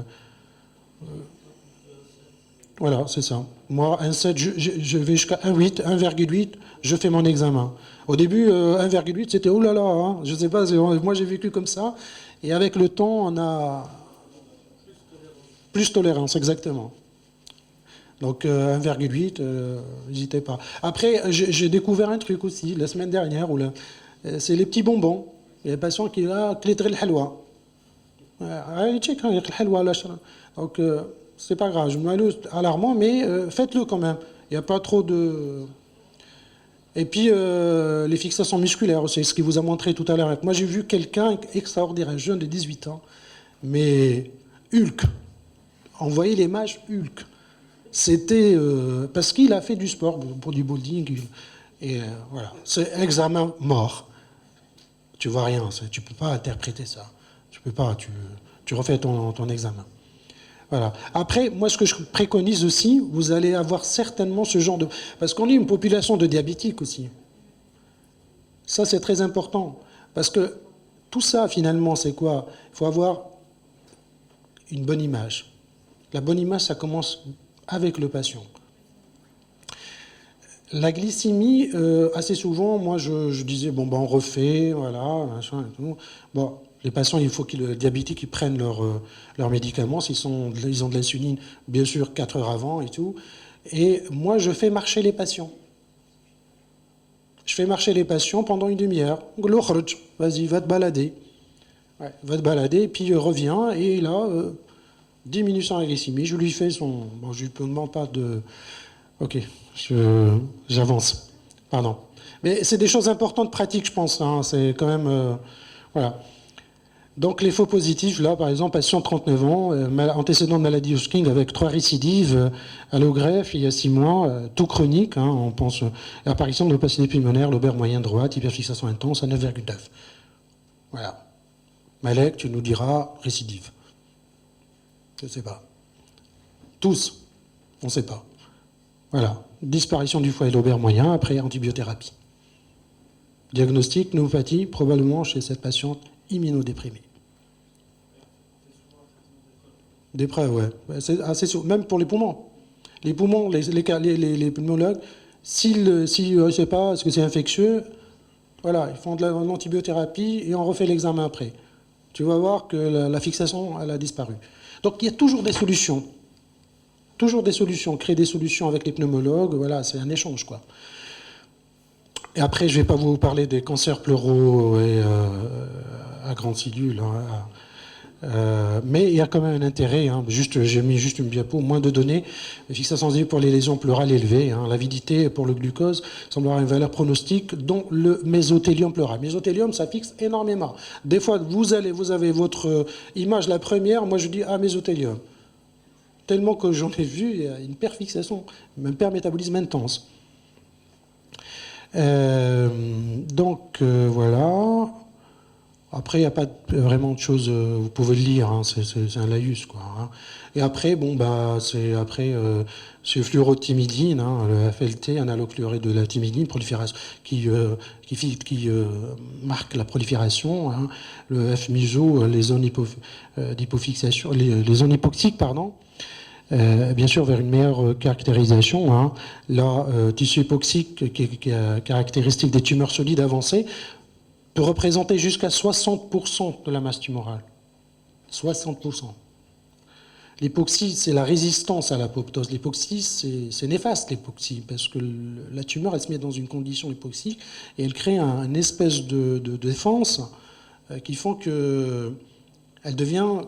voilà, c'est ça. Moi, 1,7, je vais jusqu'à 1,8, 1,8, je fais mon examen. Au début, 1,8, c'était oh là là, hein, je ne sais pas, moi j'ai vécu comme ça. Et avec le temps, on a plus tolérance, exactement. Donc 1,8, n'hésitez pas. Après, j'ai découvert un truc aussi, la semaine dernière, c'est les petits bonbons. Il y a des patients qui disent clétrer le halwa. Donc, c'est pas grave, je me alarmant, mais faites-le quand même. Il n'y a pas trop de... Et puis, les fixations musculaires, c'est ce qu'il vous a montré tout à l'heure. Moi, j'ai vu quelqu'un extraordinaire, un jeune de 18 ans, mais Hulk. On voyait l'image Hulk. C'était parce qu'il a fait du sport, pour du bowling, et voilà. C'est examen mort. Tu vois rien, tu ne peux pas interpréter ça. Tu peux pas, tu refais ton examen. Voilà. Après, moi, ce que je préconise aussi, vous allez avoir certainement ce genre de... Parce qu'on est une population de diabétiques aussi. Ça, c'est très important. Parce que tout ça, finalement, c'est quoi? Il faut avoir une bonne image. La bonne image, ça commence avec le patient. La glycémie, assez souvent, moi, je disais, bon, ben, on refait, voilà, machin et tout. Bon, les patients, il faut qu'ils diabétiques, ils prennent leurs médicaments. Ils ont de l'insuline, bien sûr, 4 heures avant et tout. Et moi, je fais marcher les patients. Je fais marcher les patients pendant une demi-heure. Vas-y, va te balader. Ouais, va te balader, et puis reviens, et là, 10 minutes sans la glycémie, je lui fais son... Bon, je ne lui demande pas de... Ok, j'avance. Pardon. Mais c'est des choses importantes, pratiques, je pense. Hein. C'est quand même... voilà. Donc les faux positifs, là, par exemple, patient 39 ans, antécédent de maladie Hodgkin avec 3 récidives, à l'ogreffe il y a 6 mois, tout chronique, hein, on pense apparition de l'opacité pulmonaire, lobaire moyen droite, hyperfixation intense à 9,9. Voilà. Malek, tu nous diras récidive. Je ne sais pas. Tous, on ne sait pas. Voilà. Disparition du foie et lobaire moyen après antibiothérapie. Diagnostic, pneumopathie, probablement chez cette patiente immunodéprimée. Des preuves, ouais. C'est assez souvent, même pour les poumons. Les poumons, les pneumologues, s'ils ne savent pas, est-ce que c'est infectieux, voilà, ils font de l'antibiothérapie et on refait l'examen après. Tu vas voir que la fixation, elle a disparu. Donc il y a toujours des solutions. Toujours des solutions. Créer des solutions avec les pneumologues, voilà, c'est un échange, quoi. Et après, je ne vais pas vous parler des cancers pleuraux et à grandes cellules. Hein, mais il y a quand même un intérêt. Hein, j'ai mis juste une diapo, moins de données. Fixation sensible pour les lésions pleurales élevées. Hein, l'avidité pour le glucose semble avoir une valeur pronostique, dont le mésothélium pleural. Mésothélium, ça fixe énormément. Des fois, vous avez votre image, la première, moi je dis mésothélium. Tellement que j'en ai vu, il y a une perfixation, un hypermétabolisme intense. Donc voilà. Après, il n'y a pas vraiment de choses. Vous pouvez le lire. Hein, c'est un laïus, quoi. Hein. Et après, bon, bah, c'est fluorothymidine, hein, le FLT, analogue fluoré de la thymidine, prolifération, qui marque la prolifération. Hein, le F-muso, les zones d'hypofixation, les zones hypoxiques, pardon. Bien sûr, vers une meilleure caractérisation. Hein. La tissu hypoxique, qui est caractéristique des tumeurs solides avancées, peut représenter jusqu'à 60% de la masse tumorale. 60%. L'hypoxie, c'est la résistance à l'apoptose. L'hypoxie, c'est néfaste, l'hypoxie, parce que la tumeur, elle se met dans une condition hypoxique et elle crée une espèce de défense qui font qu'elle devient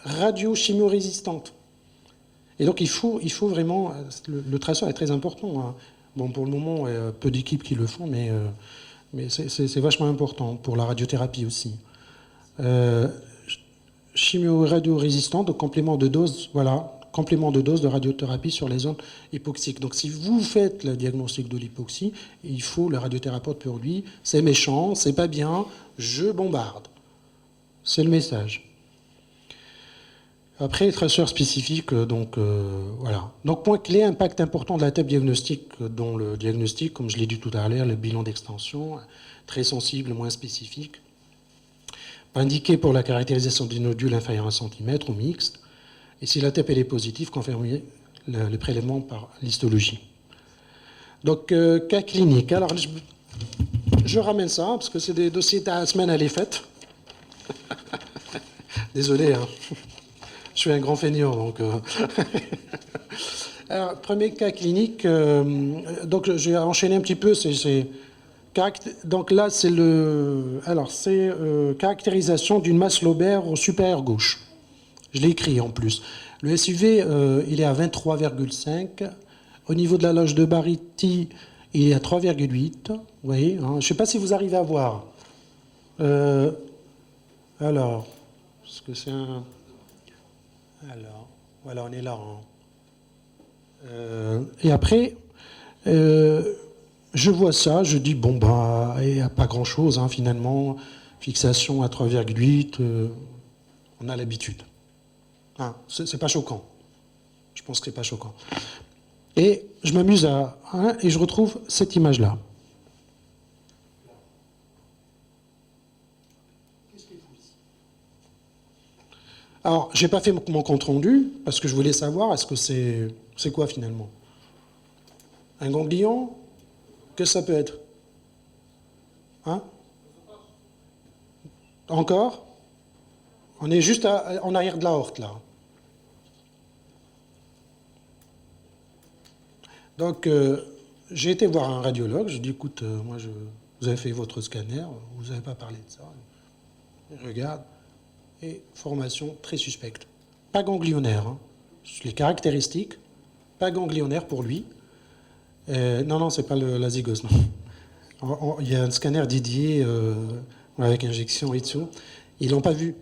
radiochimio-résistante. Et donc il faut vraiment... Le traceur est très important, hein. Bon, pour le moment, peu d'équipes qui le font, mais c'est vachement important pour la radiothérapie aussi. Chimio-radio-résistant, donc complément de dose, voilà, complément de dose de radiothérapie sur les zones hypoxiques. Donc si vous faites le diagnostic de l'hypoxie, il faut le radiothérapeute pour lui, c'est méchant, c'est pas bien, je bombarde. C'est le message. Après, traceurs spécifiques, donc voilà. Donc point clé, impact important de la TEP diagnostique, dont le diagnostic, comme je l'ai dit tout à l'heure, le bilan d'extension, très sensible, moins spécifique. Indiqué pour la caractérisation du nodule inférieur à 1 cm ou mixte. Et si la TEP elle est positive, confirmer le prélèvement par l'histologie. Donc, cas clinique. Alors, je ramène ça, parce que c'est des dossiers à la semaine, elle est faite. Désolé, hein. Je suis un grand feignant, donc... Alors, premier cas clinique, donc je vais enchaîner un petit peu, donc là, c'est caractérisation d'une masse lobaire au supérieur gauche. Je l'ai écrit en plus. Le SUV, il est à 23,5. Au niveau de la loge de Bariti, il est à 3,8. Vous voyez, hein, je ne sais pas si vous arrivez à voir. Alors, est-ce que c'est un... Alors, voilà, on est là. Hein. Et après... je vois ça, je dis, bon, bah, il n'y a pas grand-chose, hein, finalement. Fixation à 3,8, on a l'habitude. Hein, c'est pas choquant. Je pense que c'est pas choquant. Et je m'amuse et je retrouve cette image-là. Alors, j'ai pas fait mon compte rendu, parce que je voulais savoir, est-ce que c'est quoi, finalement? Un ganglion? Que ça peut être? Hein? Encore? On est juste en arrière de la horte, là. Donc, j'ai été voir un radiologue. Je dis, écoute, vous avez fait votre scanner, vous n'avez pas parlé de ça. Il regarde, et formation très suspecte. Pas ganglionnaire, hein. Les caractéristiques, pas ganglionnaire pour lui. Non, c'est pas la zygose, non. Il y a un scanner dédié avec injection et tout. Ils l'ont pas vu.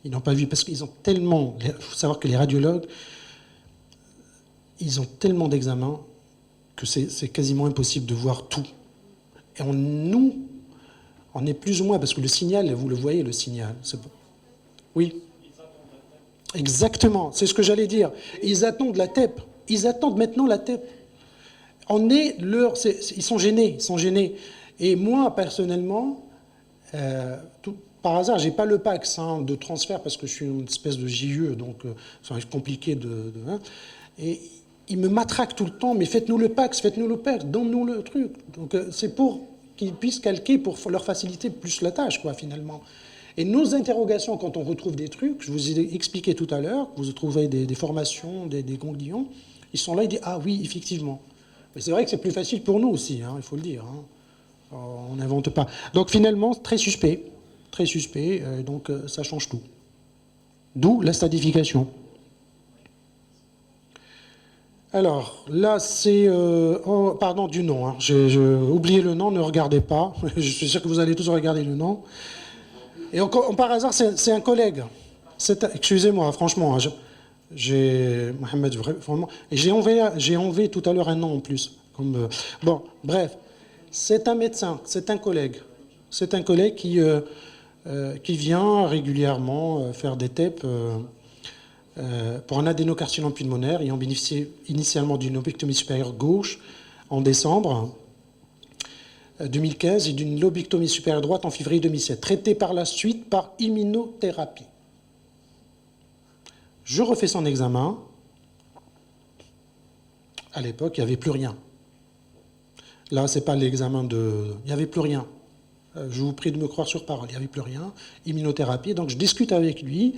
Ils n'ont pas vu parce qu'ils ont tellement... Il faut savoir que les radiologues, ils ont tellement d'examens que c'est quasiment impossible de voir tout. Et nous, on est plus ou moins... Parce que le signal, vous le voyez, le signal. Oui. Exactement, c'est ce que j'allais dire. Ils attendent la TEP. Ils attendent maintenant la TEP. Ils sont gênés. Et moi, personnellement, par hasard, j'ai pas le PAX de transfert parce que je suis une espèce de JE, donc c'est compliqué hein. Et ils me matraquent tout le temps, mais faites-nous le PAX, donne-nous le truc. Donc c'est pour qu'ils puissent calquer, pour leur faciliter plus la tâche, quoi, finalement. Et nos interrogations, quand on retrouve des trucs, je vous ai expliqué tout à l'heure, vous trouvez des formations, des ganglions, ils sont là, ils disent « Ah oui, effectivement ». Mais c'est vrai que c'est plus facile pour nous aussi, hein, il faut le dire. Hein. On n'invente pas. Donc finalement, très suspect, donc ça change tout. D'où la stadification. Alors, là, c'est... pardon du nom, hein. J'ai oublié le nom, ne regardez pas. Je suis sûr que vous allez tous regarder le nom. Et par hasard, c'est un collègue. Excusez-moi, franchement, j'ai Mohamed, vraiment, et j'ai enlevé tout à l'heure un nom en plus. Bon, bref, c'est un médecin, c'est un collègue qui vient régulièrement faire des TEP pour un adénocarcinome pulmonaire, ayant bénéficié initialement d'une lobectomie supérieure gauche en décembre 2015 et d'une lobectomie supérieure droite en février 2007, traité par la suite par immunothérapie. Je refais son examen. À l'époque, il n'y avait plus rien. Là, ce n'est pas l'examen de... Il n'y avait plus rien. Je vous prie de me croire sur parole. Il n'y avait plus rien. Immunothérapie. Donc, je discute avec lui.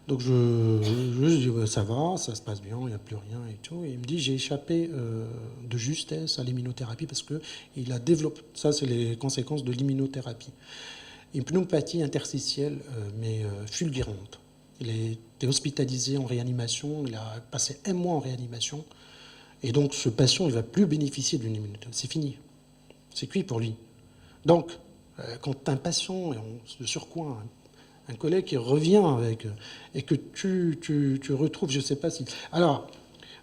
Donc, je dis, ça va, ça se passe bien, il n'y a plus rien et tout. Et il me dit, j'ai échappé de justesse à l'immunothérapie parce qu'il a développé... Ça, c'est les conséquences de l'immunothérapie. Une pneumopathie interstitielle, mais fulgurante. Il était hospitalisé en réanimation, il a passé un mois en réanimation. Et donc ce patient, il ne va plus bénéficier d'une immunité. C'est fini. C'est cuit pour lui. Donc, quand un patient, de surcroît, un collègue qui revient avec, et que tu retrouves, je ne sais pas si... Alors,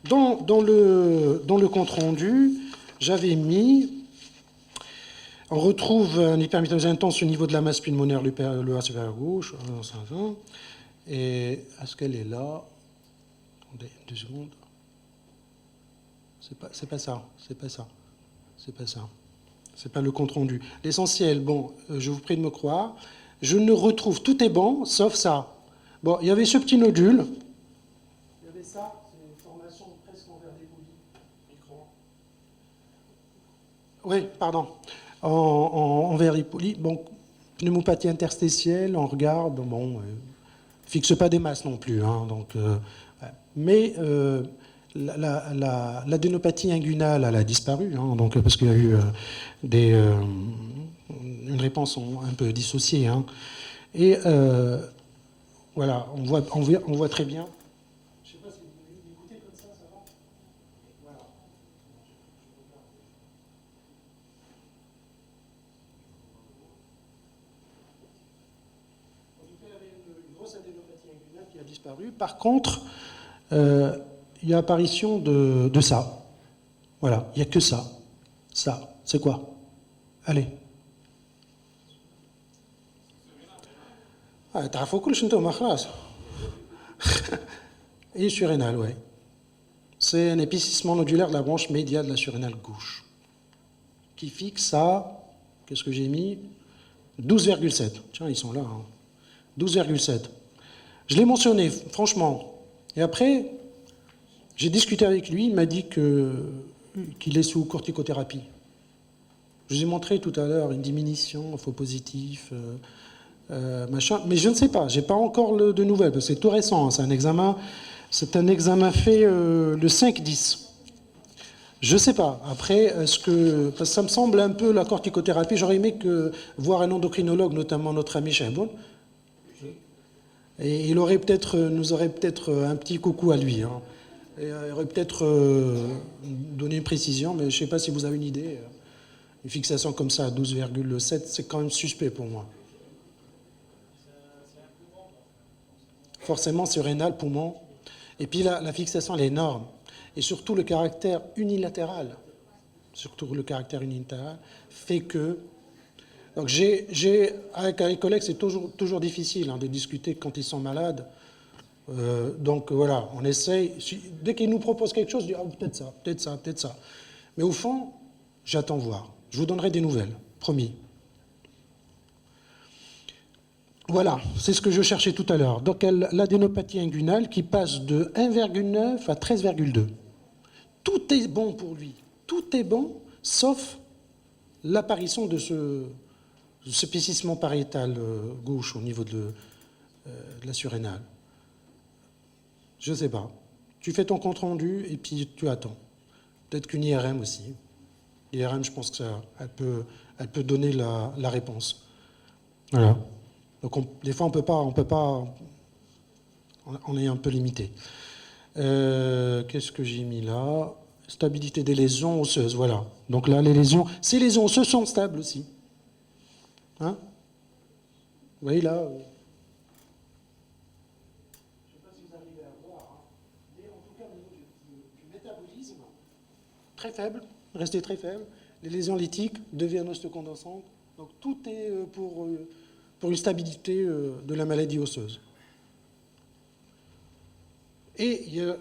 dans le compte-rendu, j'avais mis... On retrouve un hyperméthanisme intense au niveau de la masse pulmonaire, le A supérieur gauche, et est-ce qu'elle est là? Attendez, 2 secondes. C'est pas ça. C'est pas le compte-rendu. L'essentiel, bon, je vous prie de me croire, je ne retrouve, tout est bon, sauf ça. Bon, il y avait ce petit nodule. Il y avait ça, c'est une formation presque en verre dépoli. Micro. Oui, pardon. En verre dépoli. Bon, pneumopathie interstitielle, on regarde, bon, fixe pas des masses non plus. Hein, donc, mais l'adénopathie inguinale, elle a disparu, hein, donc, parce qu'il y a eu une réponse un peu dissociée. Hein. Et voilà, on voit très bien. Je ne sais pas si vous voulez l'écouter comme ça va. Voilà. En tout cas, il y avait une grosse adénopathie inguinale qui a disparu. Par contre, il y a apparition de ça. Voilà, il n'y a que ça. Ça, c'est quoi? Allez. تعرفوا كلش انتم خلاص. Et surrénal, ouais. C'est un épaississement nodulaire de la branche médiale de la surrénale gauche, qui fixe à, qu'est-ce que j'ai mis? 12,7. Tiens, ils sont là. Hein. 12,7. Je l'ai mentionné, franchement. Et après, j'ai discuté avec lui, il m'a dit qu'il est sous corticothérapie. Je vous ai montré tout à l'heure une diminution, faux positif, machin, mais je ne sais pas, j'ai pas encore de nouvelles, parce que c'est tout récent, hein, c'est un examen fait le 5-10. Je ne sais pas. Après, parce que ça me semble un peu la corticothérapie, j'aurais aimé voir un endocrinologue, notamment notre ami Chahboun, et il nous aurait peut-être un petit coucou à lui. Hein. Et il aurait peut-être donné une précision, mais je ne sais pas si vous avez une idée. Une fixation comme ça à 12,7, c'est quand même suspect pour moi. Forcément, c'est rénal, poumon. Et puis la fixation, elle est énorme. Et surtout le caractère unilatéral. Fait que... Donc avec les collègues, c'est toujours difficile hein, de discuter quand ils sont malades. Donc voilà, on essaye. Dès qu'ils nous proposent quelque chose, je dis peut-être ça, peut-être ça, peut-être ça. Mais au fond, j'attends voir. Je vous donnerai des nouvelles, promis. Voilà, c'est ce que je cherchais tout à l'heure. Donc l'adénopathie inguinale qui passe de 1,9 à 13,2. Tout est bon pour lui. Tout est bon, sauf l'apparition de ce épaississement pariétal gauche au niveau de la surrénale. Je ne sais pas. Tu fais ton compte-rendu et puis tu attends. Peut-être qu'une IRM aussi. L'IRM, je pense qu'elle peut donner la réponse. Voilà. Donc des fois, on peut pas, on est un peu limité. Qu'est-ce que j'ai mis là? Stabilité des lésions osseuses, voilà. Donc là, ces lésions osseuses sont stables aussi. Hein? Vous voyez là je ne sais pas si vous arrivez à voir. Hein. Mais en tout cas, au niveau du métabolisme, très faible, restez très faible. Les lésions lithiques deviennent osteocondensantes. Donc tout est pour une stabilité de la maladie osseuse. Et il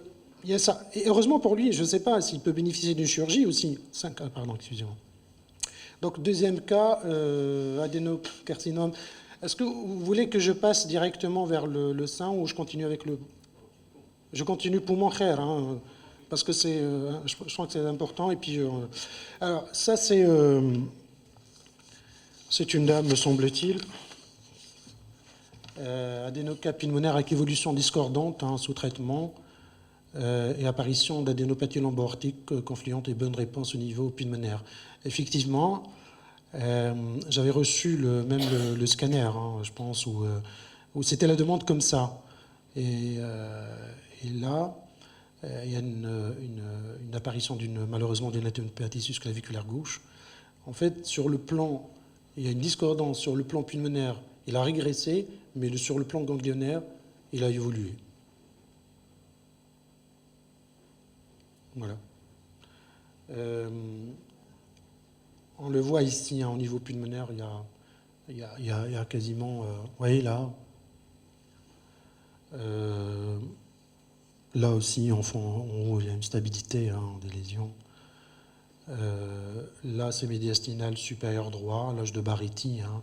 y a ça. Et heureusement pour lui, je ne sais pas s'il peut bénéficier d'une chirurgie aussi. 5 cas, pardon, excusez-moi. Donc deuxième cas, adénocarcinome. Est-ce que vous voulez que je passe directement vers le sein ou je continue avec le... Je continue poumon khair, hein, parce que je crois que c'est important. Et puis, alors ça c'est une dame, me semble-t-il. Adénocarcinome pulmonaire avec évolution discordante hein, sous traitement et apparition d'adénopathie lombo-aortique confluente et bonne réponse au niveau pulmonaire. Effectivement, j'avais reçu même le scanner, hein, je pense, où c'était la demande comme ça. Et là, il y a une apparition malheureusement d'une adénopathie claviculaire gauche. En fait, sur le plan, il y a une discordance sur le plan pulmonaire, il a régressé, mais sur le plan ganglionnaire, il a évolué. Voilà. On le voit ici, hein, au niveau pulmonaire, il y a quasiment, vous voyez là, là aussi, en haut, il y a une stabilité, hein, des lésions. Là, c'est médiastinal supérieur droit, loge de Barretti. Hein.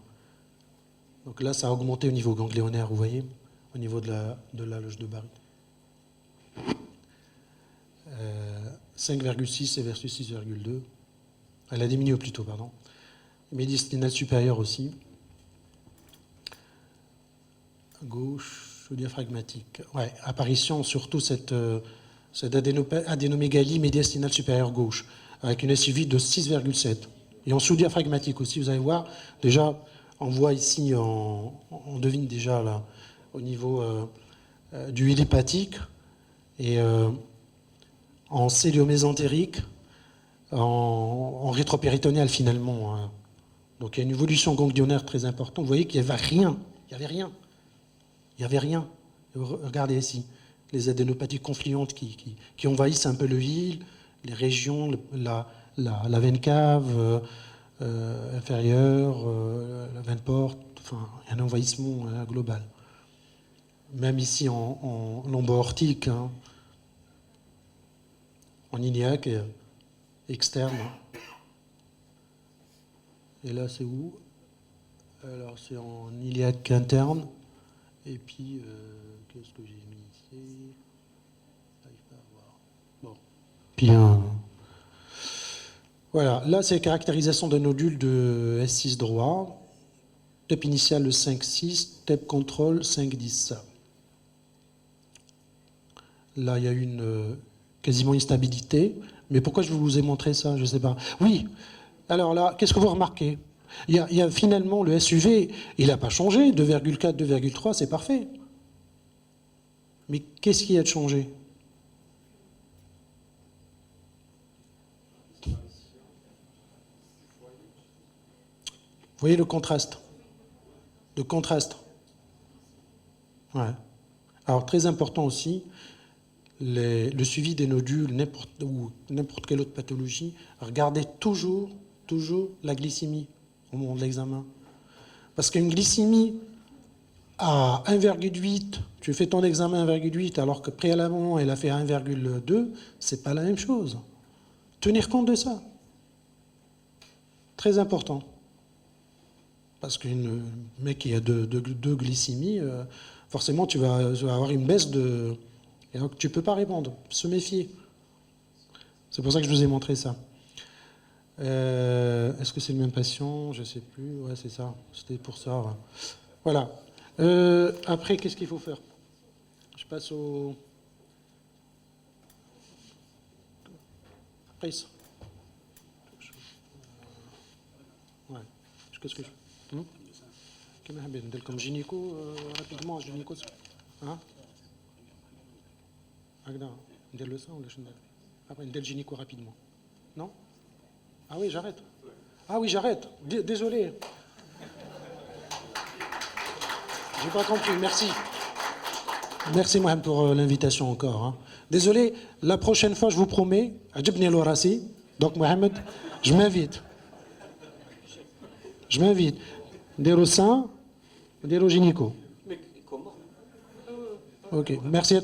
Donc là, ça a augmenté au niveau ganglionnaire, vous voyez, au niveau de la loge de Barretti. 5,6 versus 6,2. Elle a diminué plutôt, pardon. Médiastinal supérieur aussi. Gauche, diaphragmatique. Ouais, apparition surtout cette adénomégalie médiastinale supérieure gauche, avec une SUV de 6,7. Et en sous-diaphragmatique aussi, vous allez voir, déjà, on voit ici, on devine déjà là, au niveau du huile hépatique, et en céliomésentérique, en rétropéritonéal finalement. Hein. Donc il y a une évolution ganglionnaire très importante. Vous voyez qu'il n'y avait rien. Il n'y avait rien. Il n'y avait rien. Regardez ici, les adénopathies confluentes qui envahissent un peu le hile, les régions, la veine cave inférieure, la veine porte, enfin, il y a un envahissement global. Même ici en lombo-aortique, hein, en iliaque externe. Et là, c'est où? Alors, c'est en iliaque interne. Et puis, qu'est-ce que j'ai mis ici? J'arrive pas à voir. Bon. Puis, voilà. Là, c'est caractérisation d'un nodule de S6 droit. TEP initial le 5,6, TEP contrôle 5,10. Là, il y a quasiment une stabilité. Mais pourquoi je vous ai montré ça? Je ne sais pas. Oui. Alors là, qu'est-ce que vous remarquez? Il y a finalement le SUV, il n'a pas changé. 2,4, 2,3, c'est parfait. Mais qu'est-ce qui a changé? Vous voyez le contraste? Le contraste. Ouais. Alors, très important aussi, le suivi des nodules, n'importe quelle autre pathologie, regardez toujours la glycémie au moment de l'examen. Parce qu'une glycémie à 1,8, tu fais ton examen à 1,8 alors que préalablement elle a fait 1,2, c'est pas la même chose. Tenir compte de ça. Très important. Parce qu'un mec qui a deux glycémies, forcément tu vas avoir une baisse de... Et donc tu ne peux pas répondre. Se méfier. C'est pour ça que je vous ai montré ça. Est-ce que c'est le même patient? Je ne sais plus. Ouais, c'est ça. C'était pour ça. Ouais. Voilà. Après, qu'est-ce qu'il faut faire? Je passe au... Après ça. Ouais. Qu'est-ce que je... Comme gynéco, rapidement, gynéco. Hein? Le sang ou le chenal? Après, une gynéco rapidement. Non? Ah oui, j'arrête. Ah oui, j'arrête. Désolé. J'ai pas compris. Merci. Merci, Mohamed, pour l'invitation encore. Hein. Désolé, la prochaine fois, je vous promets, donc Mohamed, je m'invite. Je m'invite. Des sein, des gynéco. Ok, merci.